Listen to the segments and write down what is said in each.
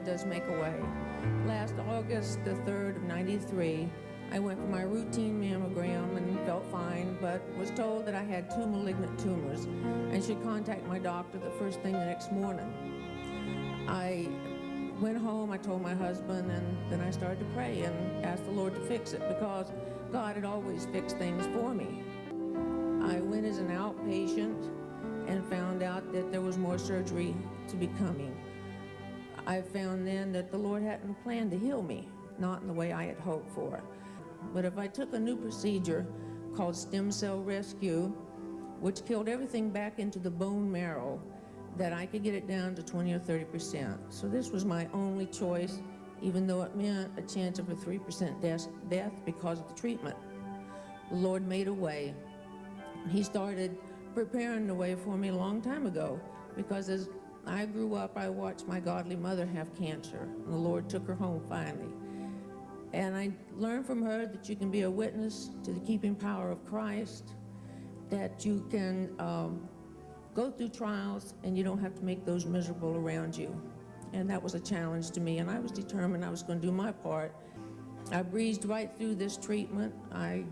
God does make a way. Last August the 3rd of '93, I went for my routine mammogram and felt fine, but was told that I had 2 malignant tumors and should contact my doctor the first thing the next morning. I went home, I told my husband, and then I started to pray and asked the Lord to fix it, because God had always fixed things for me. I went as an outpatient and found out that there was more surgery to be coming. I found then that the Lord hadn't planned to heal me, not in the way I had hoped for. But if I took a new procedure called stem cell rescue, which killed everything back into the bone marrow, that I could get it down to 20 or 30%. So this was my only choice, even though it meant a chance of a 3% death because of the treatment. The Lord made a way. He started preparing the way for me a long time ago, because as I grew up, I watched my godly mother have cancer, and the Lord took her home finally. And I learned from her that you can be a witness to the keeping power of Christ, that you can go through trials and you don't have to make those miserable around you. And that was a challenge to me, and I was determined I was going to do my part. I breezed right through this treatment. The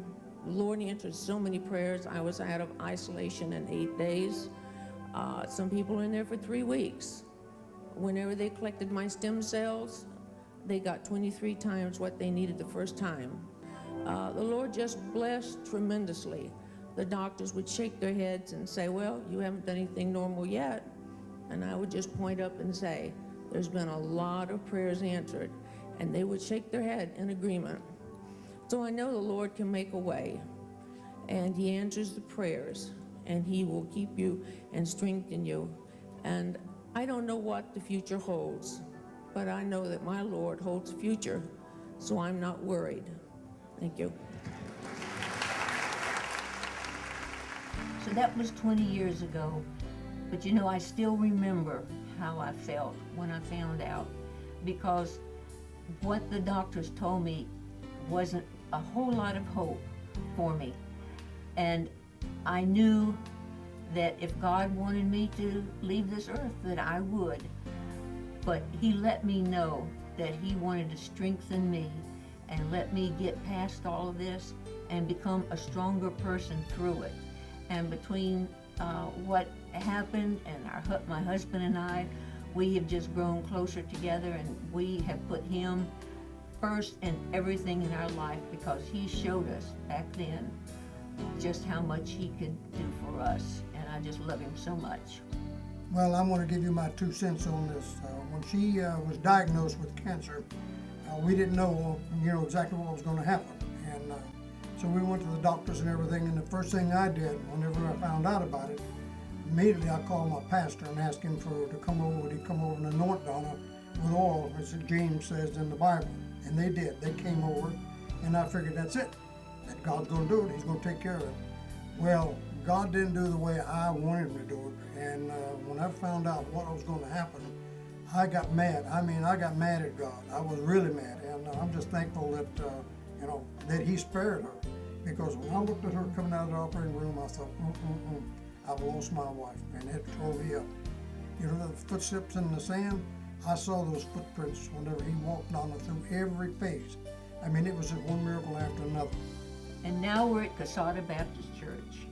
Lord answered so many prayers. I was out of isolation in 8 days. Some people were in there for 3 weeks. Whenever they collected my stem cells, they got 23 times what they needed the first time. The Lord just blessed tremendously. The doctors would shake their heads and say, well, you haven't done anything normal yet. And I would just point up and say, there's been a lot of prayers answered. And they would shake their head in agreement. So I know the Lord can make a way, and He answers the prayers, and He will keep you and strengthen you. And I don't know what the future holds, but I know that my Lord holds the future, so I'm not worried. Thank you. So that was 20 years ago, but you know, I still remember how I felt when I found out, because what the doctors told me wasn't a whole lot of hope for me. And I knew that if God wanted me to leave this earth, that I would. But He let me know that He wanted to strengthen me and let me get past all of this and become a stronger person through it. And between what happened and my husband and I, we have just grown closer together, and we have put Him first in everything in our life, because He showed us back then just how much He could do for us, and I just love Him so much. Well, I'm going to give you my 2 cents on this. When she was diagnosed with cancer, we didn't know, exactly what was going to happen, and so we went to the doctors and everything. And the first thing I did, whenever I found out about it, immediately I called my pastor and asked him to come over. Would he come over and anoint Donna with oil, as James says in the Bible? And they did. They came over, and I figured that's it. That God's going to do it. He's going to take care of it. Well, God didn't do the way I wanted Him to do it. And when I found out what was going to happen, I got mad. I got mad at God. I was really mad. And I'm just thankful that, that He spared her. Because when I looked at her coming out of the operating room, I thought, I've lost my wife. And it tore me up. The footsteps in the sand, I saw those footprints whenever He walked on it through every phase. It was just one miracle after another. And now we're at Casada Baptist Church,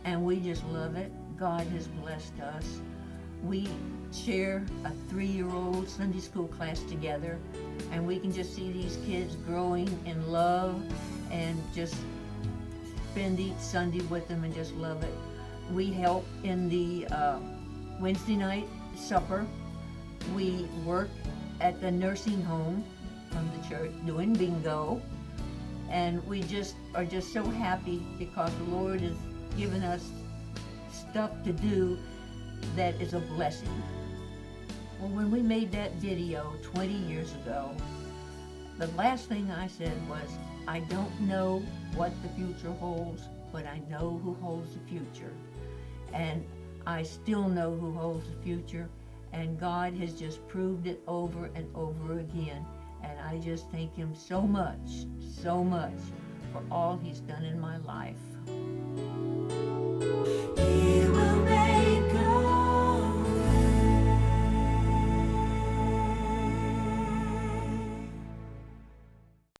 and we just love it. God has blessed us. We share a 3-year-old Sunday school class together, and we can just see these kids growing in love and just spend each Sunday with them and just love it. We help in the Wednesday night supper. We work at the nursing home from the church doing bingo, and we just are just so happy because the Lord has given us stuff to do that is a blessing. Well, when we made that video 20 years ago, the last thing I said was, I don't know what the future holds, but I know who holds the future. And I still know who holds the future, and God has just proved it over and over again. And I just thank Him so much for all He's done in my life.